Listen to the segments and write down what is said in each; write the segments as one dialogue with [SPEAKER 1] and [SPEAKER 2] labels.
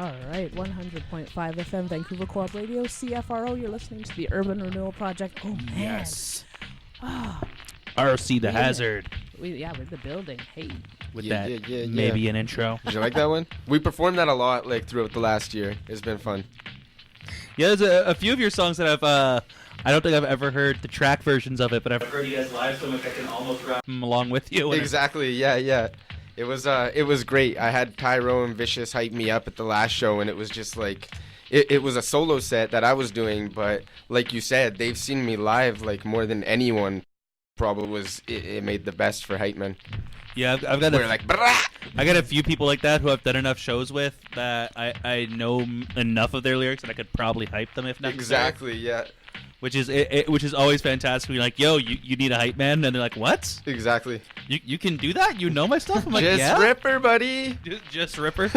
[SPEAKER 1] All right, 100.5 FM, Vancouver Co-op Radio, CFRO. You're listening to the Urban Renewal Project. Oh, man.
[SPEAKER 2] Yes.
[SPEAKER 1] Ah,
[SPEAKER 2] RC the Hazard.
[SPEAKER 1] we're in the building. Hey.
[SPEAKER 2] With
[SPEAKER 3] Yeah.
[SPEAKER 2] maybe an intro.
[SPEAKER 3] Did you like that one? We performed that a lot, like, throughout the last year. It's been fun.
[SPEAKER 2] Yeah, there's a few of your songs that I don't think I've ever heard the track versions of it, but I've heard you guys live, so I can almost rap them along with you.
[SPEAKER 3] Exactly, yeah. It was great. I had Tyrow and Vicious hype me up at the last show, and it was just like, it was a solo set that I was doing, but like you said, they've seen me live like more than anyone. Probably it made the best for hype man.
[SPEAKER 2] Yeah, I've got I got a few people like that who I've done enough shows with that I know enough of their lyrics that I could probably hype them if necessary.
[SPEAKER 3] Exactly, yeah.
[SPEAKER 2] Which is always fantastic. You're like, yo, you need a hype man, and they're like, what?
[SPEAKER 3] Exactly.
[SPEAKER 2] You can do that? You know my stuff? I'm like,
[SPEAKER 3] just
[SPEAKER 2] yeah.
[SPEAKER 3] Ripper, buddy.
[SPEAKER 2] Just Ripper.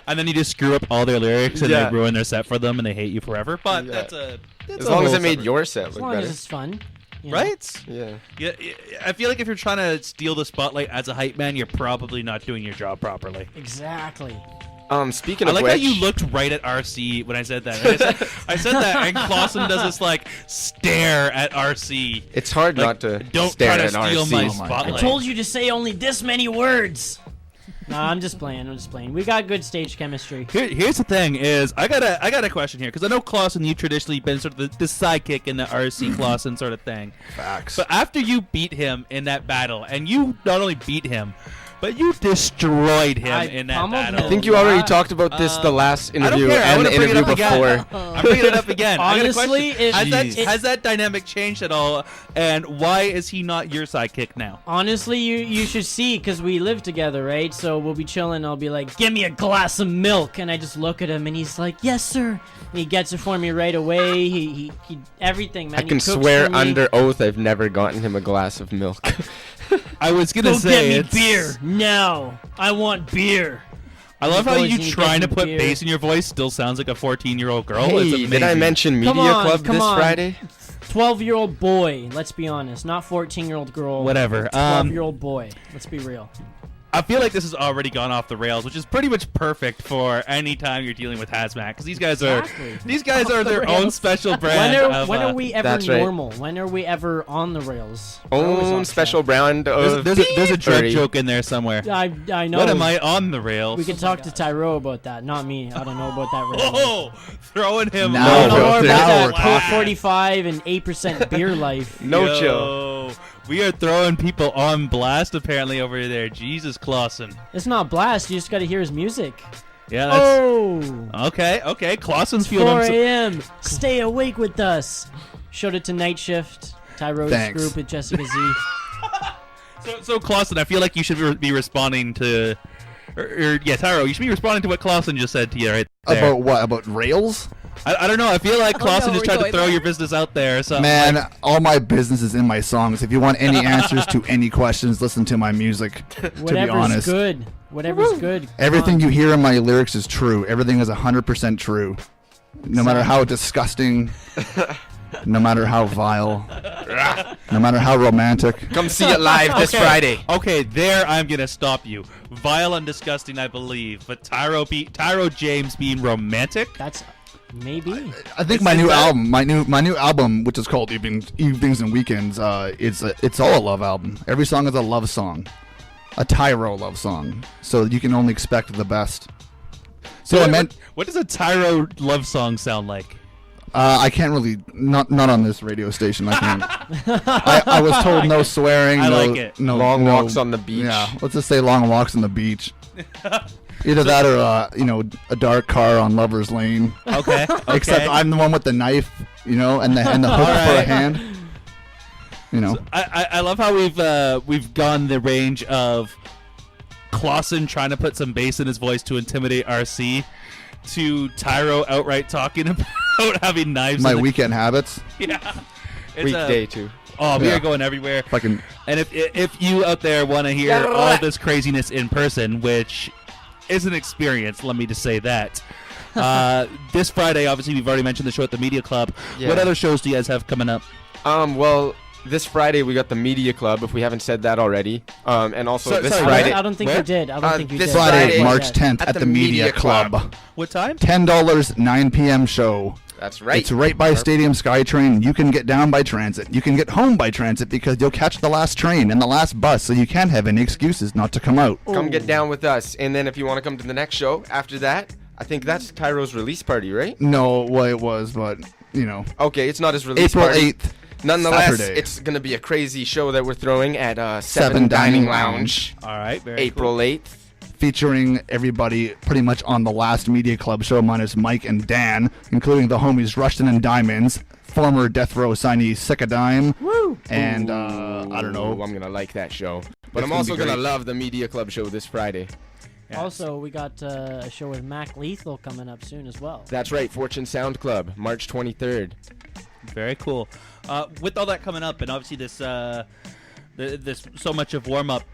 [SPEAKER 2] And then you just screw up all their lyrics and they ruin their set for them and they hate you forever. But that's
[SPEAKER 3] as long as it made your set look
[SPEAKER 4] as long
[SPEAKER 3] better.
[SPEAKER 4] as it's fun.
[SPEAKER 2] Right?
[SPEAKER 3] Yeah.
[SPEAKER 2] I feel like if you're trying to steal the spotlight as a hype man, you're probably not doing your job properly.
[SPEAKER 4] Exactly.
[SPEAKER 3] Speaking of which,
[SPEAKER 2] I like how you looked right at RC when I said that. I said that, and ClawSin does this like stare at RC.
[SPEAKER 3] It's hard
[SPEAKER 2] like,
[SPEAKER 3] not to
[SPEAKER 2] don't
[SPEAKER 3] stare
[SPEAKER 2] try to
[SPEAKER 3] at
[SPEAKER 2] steal
[SPEAKER 3] RC.
[SPEAKER 2] my spotlight.
[SPEAKER 4] I told you to say only this many words. Nah, I'm just playing. We got good stage chemistry.
[SPEAKER 2] Here's the thing: is I got a question here because I know ClawSin, you've traditionally been sort of the sidekick in the RC ClawSin sort of thing.
[SPEAKER 3] Facts.
[SPEAKER 2] But after you beat him in that battle, and you not only beat him, but you destroyed him in that battle.
[SPEAKER 3] I think you already talked about this the last interview and the interview before.
[SPEAKER 2] I'm bringing it up again.
[SPEAKER 4] Honestly,
[SPEAKER 2] has that dynamic changed at all? And why is he not your sidekick now?
[SPEAKER 4] Honestly, you should see, because we live together, right? So we'll be chilling. I'll be like, give me a glass of milk. And I just look at him and he's like, yes, sir. And he gets it for me right away. He everything, man.
[SPEAKER 3] I can swear under oath I've never gotten him a glass of milk.
[SPEAKER 2] I was going to say
[SPEAKER 4] get me beer now. I want beer.
[SPEAKER 2] I love how you trying to put bass in your voice still sounds like a 14-year-old girl.
[SPEAKER 3] Hey, did I mention Media Club this Friday?
[SPEAKER 4] 12-year-old boy, let's be honest. Not 14-year-old girl.
[SPEAKER 2] Whatever.
[SPEAKER 4] 12-year-old boy. Let's be real.
[SPEAKER 2] I feel like this has already gone off the rails, which is pretty much perfect for any time you're dealing with Hazmat, because these guys are their own special brand.
[SPEAKER 4] When are we ever normal? When are we ever on the rails?
[SPEAKER 3] Own special brand of
[SPEAKER 2] there's a drug joke in there somewhere.
[SPEAKER 4] I know.
[SPEAKER 2] When am I on the rails?
[SPEAKER 4] We can talk to Tyrow about that, not me. I don't know about that rail.
[SPEAKER 2] Oh, throwing him.
[SPEAKER 4] Now we're talking. 45 and 8% beer life.
[SPEAKER 3] No chill.
[SPEAKER 2] We are throwing people on blast apparently over there. Jesus, ClawSin.
[SPEAKER 4] It's not blast. You just got to hear his music.
[SPEAKER 2] Yeah. That's, Okay. ClawSin's feeling
[SPEAKER 4] 4 a.m. Stay awake with us. Showed it to Night Shift. Tyrow's group with Jessica Z.
[SPEAKER 2] So ClawSin, I feel like you should be responding to, Tyrow, you should be responding to what ClawSin just said to you right there.
[SPEAKER 5] About what? About rails?
[SPEAKER 2] I don't know. I feel like ClawSin just tried to throw your business out there. Or something.
[SPEAKER 5] Man, all my business is in my songs. If you want any answers to any questions, listen to my music. To be honest,
[SPEAKER 4] Whatever's good.
[SPEAKER 5] Everything you hear in my lyrics is true. Everything is 100% true. No matter how disgusting, no matter how vile, no matter how romantic.
[SPEAKER 3] Come see it live this Friday.
[SPEAKER 2] Okay, there I'm gonna stop you. Vile and disgusting, I believe, but Tyrow James being romantic.
[SPEAKER 4] That's. Maybe.
[SPEAKER 5] I think my new album, which is called Evenings and Weekends, it's all a love album. Every song is a love song, a Tyrow love song. So you can only expect the best. So
[SPEAKER 2] what does a Tyrow love song sound like?
[SPEAKER 5] I can't really not on this radio station. I can't. I was told no swearing.
[SPEAKER 2] Like it.
[SPEAKER 5] No
[SPEAKER 3] long walks on the beach.
[SPEAKER 5] Yeah, let's just say long walks on the beach. Either that or a dark car on Lover's Lane.
[SPEAKER 2] Okay.
[SPEAKER 5] Except I'm the one with the knife, and the hook for a hand.
[SPEAKER 2] So I love how we've gone the range of ClawSin trying to put some bass in his voice to intimidate RC, to Tyrow outright talking about having knives.
[SPEAKER 5] My weekend habits.
[SPEAKER 2] Yeah.
[SPEAKER 3] Weekday too.
[SPEAKER 2] Oh, we are going everywhere.
[SPEAKER 5] And
[SPEAKER 2] if you out there want to hear all this craziness in person, which is an experience, let me just say that. This Friday, obviously, we've already mentioned the show at the Media Club. Yeah. What other shows do you guys have coming up?
[SPEAKER 3] Well, this Friday we got the Media Club, if we haven't said that already. And also this
[SPEAKER 2] sorry,
[SPEAKER 3] Friday.
[SPEAKER 4] I don't think you did. I don't think you
[SPEAKER 3] this
[SPEAKER 4] did.
[SPEAKER 5] Friday,
[SPEAKER 3] Friday,
[SPEAKER 5] March 10th at the Media Club.
[SPEAKER 2] What time?
[SPEAKER 5] $10, 9 p.m. show.
[SPEAKER 3] That's right.
[SPEAKER 5] It's right by Stadium SkyTrain. You can get down by transit. You can get home by transit because you'll catch the last train and the last bus, so you can't have any excuses not to come out.
[SPEAKER 3] Come get down with us. And then if you want to come to the next show after that, I think that's Tyrow's release party, right?
[SPEAKER 5] No, well, it was, but, you know.
[SPEAKER 3] Okay, it's not his release
[SPEAKER 5] April
[SPEAKER 3] party.
[SPEAKER 5] 8th.
[SPEAKER 3] Nonetheless,
[SPEAKER 5] Saturday.
[SPEAKER 3] it's going to be a crazy show that we're throwing at
[SPEAKER 5] 7 Dining Lounge.
[SPEAKER 2] All right. Very
[SPEAKER 3] April 8th.
[SPEAKER 5] Featuring everybody pretty much on the last Media Club show, minus Mike and Dan, including the homies Rushton and Diamonds, former Death Row signee Sick a Dime, and I don't know.
[SPEAKER 3] I'm going to like that show. But
[SPEAKER 5] It's
[SPEAKER 3] I'm
[SPEAKER 5] gonna
[SPEAKER 3] also
[SPEAKER 5] be
[SPEAKER 3] going to
[SPEAKER 5] great.
[SPEAKER 3] love the Media Club show this Friday.
[SPEAKER 2] Yes.
[SPEAKER 4] Also, we got a show with Mac Lethal coming up soon as well.
[SPEAKER 3] That's right, Fortune Sound Club, March 23rd.
[SPEAKER 2] Very cool. With all that coming up, and obviously this so much of warm up.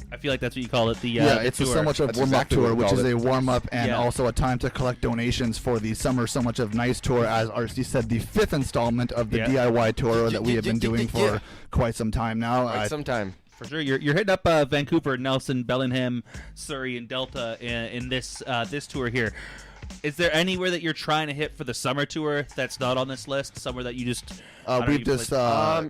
[SPEAKER 2] I feel like that's what you call it. The
[SPEAKER 5] It's
[SPEAKER 2] tour.
[SPEAKER 5] so much of
[SPEAKER 3] That's
[SPEAKER 5] warm-up
[SPEAKER 3] exactly what
[SPEAKER 5] tour,
[SPEAKER 3] we
[SPEAKER 5] which
[SPEAKER 3] call
[SPEAKER 5] is
[SPEAKER 3] it.
[SPEAKER 5] a warm-up and
[SPEAKER 2] Yeah.
[SPEAKER 5] also a time to collect donations for the Summer So Much of Nice tour, as RC said, the 5th installment of the
[SPEAKER 2] Yeah.
[SPEAKER 5] DIY tour that we have been doing for quite some time now.
[SPEAKER 3] Right, sometime.
[SPEAKER 2] For sure, you're hitting up Vancouver, Nelson, Bellingham, Surrey, and Delta in this tour here. Is there anywhere that you're trying to hit for the summer tour that's not on this list? Somewhere that you just I don't
[SPEAKER 5] We've
[SPEAKER 2] know,
[SPEAKER 5] just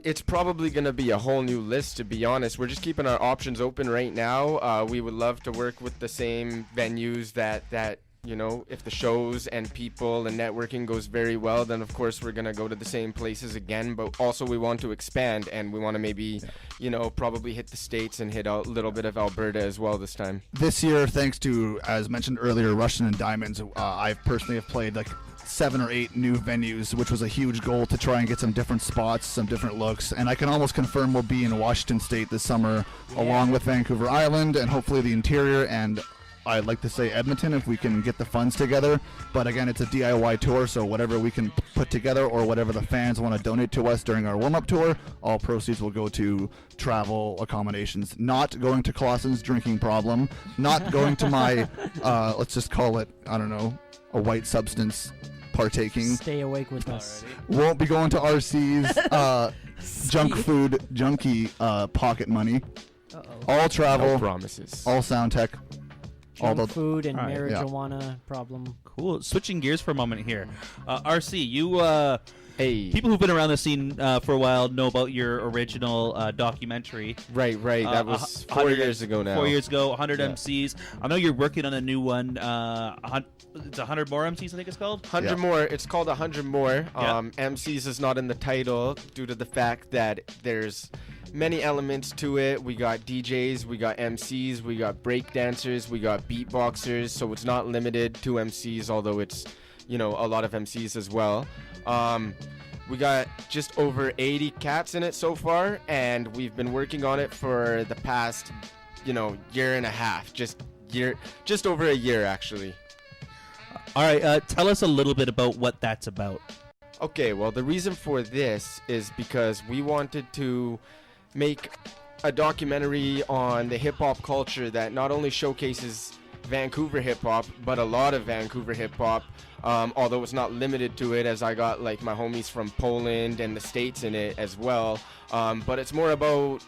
[SPEAKER 3] It's probably going to be a whole new list, to be honest. We're just keeping our options open right now. We would love to work with the same venues that you know, if the shows and people and networking goes very well, then of course we're going to go to the same places again. But also we want to expand, and we want to maybe, you know, probably hit the States and hit a little bit of Alberta as well this time.
[SPEAKER 5] this year, thanks to, as mentioned earlier, Russian and Diamonds, I personally have played like 7 or 8 new venues, which was a huge goal to try and get some different spots, some different looks. And I can almost confirm we'll be in Washington State this summer, along with Vancouver Island and hopefully the interior, and I'd like to say Edmonton if we can get the funds together. But again, it's a DIY tour, so whatever we can put together or whatever the fans want to donate to us during our warm-up tour, all proceeds will go to travel accommodations. Not going to Clausen's drinking problem, not going to my, let's just call it, I don't know, a white substance partaking.
[SPEAKER 4] Stay awake with us.
[SPEAKER 5] Won't be going to RC's junk food junkie pocket money. All travel,
[SPEAKER 3] No promises.
[SPEAKER 5] all sound tech. All
[SPEAKER 4] Junk
[SPEAKER 5] the
[SPEAKER 4] food and
[SPEAKER 2] All right,
[SPEAKER 5] yeah.
[SPEAKER 4] marijuana problem.
[SPEAKER 2] cool. Switching gears for a moment here, RC, you
[SPEAKER 3] Hey.
[SPEAKER 2] people who've been around the scene for a while know about your original documentary.
[SPEAKER 3] Right. That was 4
[SPEAKER 2] 100
[SPEAKER 3] years ago now.
[SPEAKER 2] 4 years ago, 100
[SPEAKER 3] Yeah.
[SPEAKER 2] MCs. I know you're working on a new one. It's 100 more MCs, I think it's called.
[SPEAKER 3] 100
[SPEAKER 5] Yeah.
[SPEAKER 3] more. It's called 100 more.
[SPEAKER 2] Yeah.
[SPEAKER 3] MCs is not in the title due to the fact that there's many elements to it. We got DJs, we got MCs, we got break dancers, we got beatboxers. So it's not limited to MCs, although it's, you know, a lot of MCs as well. We got just over 80 cats in it so far, and we've been working on it for the past, you know, year and a half. Just over a year actually.
[SPEAKER 2] All right, tell us a little bit about what that's about.
[SPEAKER 3] Okay, well, the reason for this is because we wanted to make a documentary on the hip-hop culture that not only showcases Vancouver hip-hop, but a lot of Vancouver hip-hop, although it's not limited to it, as I got, like, my homies from Poland and the States in it as well. But it's more about,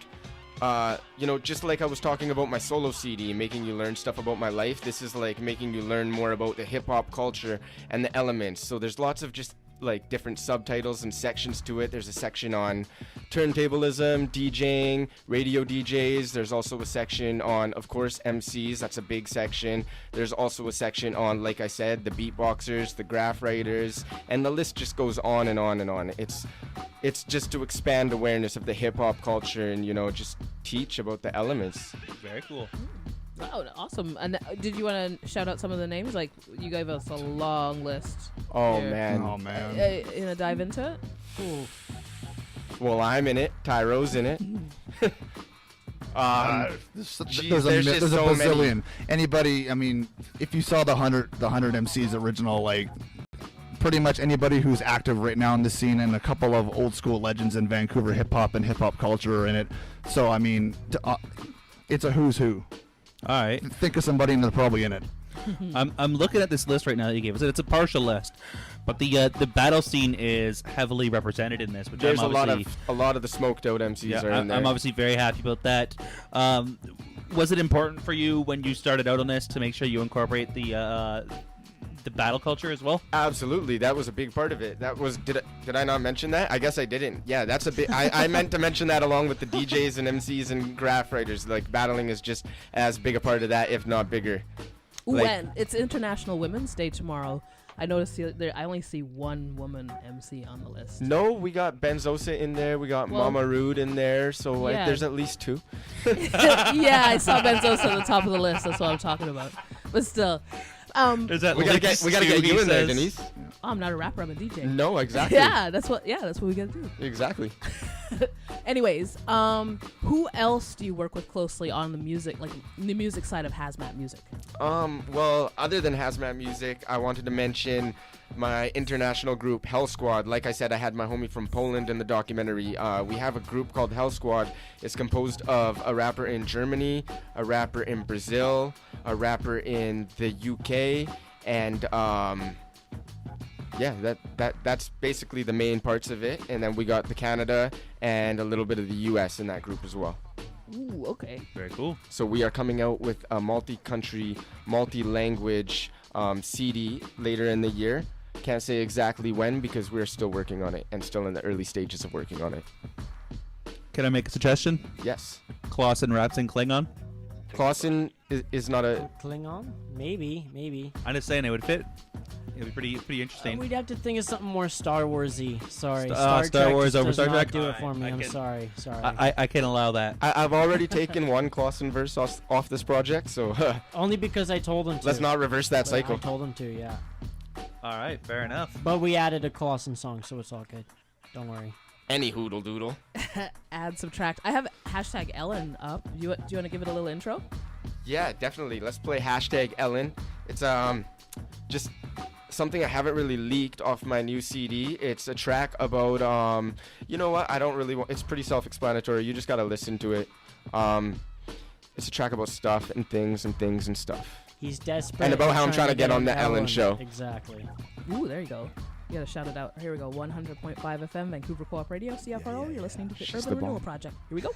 [SPEAKER 3] you know, just like I was talking about my solo CD, making you learn stuff about my life, this is, like, making you learn more about the hip-hop culture and the elements. So there's lots of just like different subtitles and sections to it. There's a section on turntablism, DJing, radio DJs. There's also a section on, of course, MCs. That's a big section. There's also a section on, like I said, the beatboxers, the graph writers, and the list just goes on and on and on. It's just to expand awareness of the hip hop culture and, you know, just teach about the elements.
[SPEAKER 2] Very cool.
[SPEAKER 1] Oh, awesome. And did you want to shout out some of the names? Like, you gave us a long list.
[SPEAKER 3] Oh
[SPEAKER 1] here.
[SPEAKER 3] man.
[SPEAKER 5] oh man.
[SPEAKER 1] You know, dive into it?
[SPEAKER 4] Cool.
[SPEAKER 3] Well, I'm in it. Tyrow's in it. Geez,
[SPEAKER 5] There's
[SPEAKER 3] there's just
[SPEAKER 5] a
[SPEAKER 3] so many.
[SPEAKER 5] bazillion. Anybody, I mean, if you saw the 100 MCs original, like, pretty much anybody who's active right now in the scene, and a couple of old school legends in Vancouver hip hop and hip hop culture are in it. So I mean, it's a who's who.
[SPEAKER 2] All right.
[SPEAKER 5] Think of somebody and they're probably in it.
[SPEAKER 2] I'm looking at this list right now that you gave us. It's a partial list, but the battle scene is heavily represented in this. Which
[SPEAKER 3] There's
[SPEAKER 2] I'm
[SPEAKER 3] a lot of the smoked out MCs are in there.
[SPEAKER 2] I'm obviously very happy about that. Was it important for you when you started out on this to make sure you incorporate the battle culture as well?
[SPEAKER 3] Absolutely, that was a big part of it. That was did I not mention that? I guess I didn't. Yeah, that's a big. I meant to mention that along with the DJs and MCs and graph writers. Like battling is just as big a part of that, if not bigger.
[SPEAKER 1] When it's International Women's Day tomorrow, I noticed I only see one woman MC on the list.
[SPEAKER 3] No, we got Benzosa in there. We got Mama Rude in there. So
[SPEAKER 1] Yeah.
[SPEAKER 3] there's at least 2.
[SPEAKER 1] Yeah, I saw Benzosa at the top of the list. That's what I'm talking about. But still,
[SPEAKER 2] Is that
[SPEAKER 3] We gotta get you in there, Denise.
[SPEAKER 1] I'm not a rapper. I'm a DJ.
[SPEAKER 3] No, exactly.
[SPEAKER 1] Yeah, that's what we gotta do.
[SPEAKER 3] Exactly.
[SPEAKER 1] Anyways, who else do you work with closely on the music, like the music side of Hazmat Music?
[SPEAKER 3] Well, other than Hazmat Music, I wanted to mention my international group, Hell Squad. Like I said, I had my homie from Poland in the documentary. We have a group called Hell Squad. It's composed of a rapper in Germany, a rapper in Brazil, a rapper in the UK, and yeah, that's basically the main parts of it. And then we got the Canada and a little bit of the US in that group as well.
[SPEAKER 1] Ooh, okay.
[SPEAKER 2] Very cool.
[SPEAKER 3] So we are coming out with a multi-country, multi-language CD later in the year. Can't say exactly when because we're still working on it and still in the early stages of working on it.
[SPEAKER 2] Can I make a suggestion?
[SPEAKER 3] Yes.
[SPEAKER 2] ClawSin raps in Klingon.
[SPEAKER 3] ClawSin is not a...
[SPEAKER 4] Klingon? Maybe.
[SPEAKER 2] I'm just saying it would fit. It would be pretty interesting.
[SPEAKER 4] We'd have to think of something more Star Warsy. Sorry.
[SPEAKER 2] Star
[SPEAKER 4] Trek
[SPEAKER 2] Wars
[SPEAKER 4] just
[SPEAKER 2] over
[SPEAKER 4] does
[SPEAKER 2] Star
[SPEAKER 4] not
[SPEAKER 2] Trek?
[SPEAKER 4] do it
[SPEAKER 2] Alright,
[SPEAKER 4] for me.
[SPEAKER 2] I
[SPEAKER 4] I'm
[SPEAKER 2] can-
[SPEAKER 4] sorry.
[SPEAKER 2] I can allow that.
[SPEAKER 3] I've already taken one ClawSin verse off this project, so
[SPEAKER 4] Only because I told him to.
[SPEAKER 3] let's not reverse that
[SPEAKER 4] But
[SPEAKER 3] cycle.
[SPEAKER 4] I told him to, yeah.
[SPEAKER 2] All right, fair enough.
[SPEAKER 4] But we added a ClawSin song, so it's all good. Don't worry.
[SPEAKER 3] Any hoodle doodle.
[SPEAKER 1] Add, subtract. I have hashtag Ellen up. Do you want to give it a little intro?
[SPEAKER 3] Yeah, definitely. Let's play hashtag Ellen. It's just something I haven't really leaked off my new CD. It's a track about you know what? I don't really want. It's pretty self-explanatory. You just gotta listen to it. It's a track about stuff and things and stuff.
[SPEAKER 4] He's desperate.
[SPEAKER 3] And about how I'm trying to get on the Ellen show.
[SPEAKER 4] Exactly.
[SPEAKER 1] Ooh, there you go. You gotta shout it out. Here we go. 100.5 FM, Vancouver Co-op Radio, CFRO. You're listening to the
[SPEAKER 3] She's
[SPEAKER 1] Urban
[SPEAKER 3] the
[SPEAKER 1] Renewal
[SPEAKER 3] bomb.
[SPEAKER 1] Project. Here we go.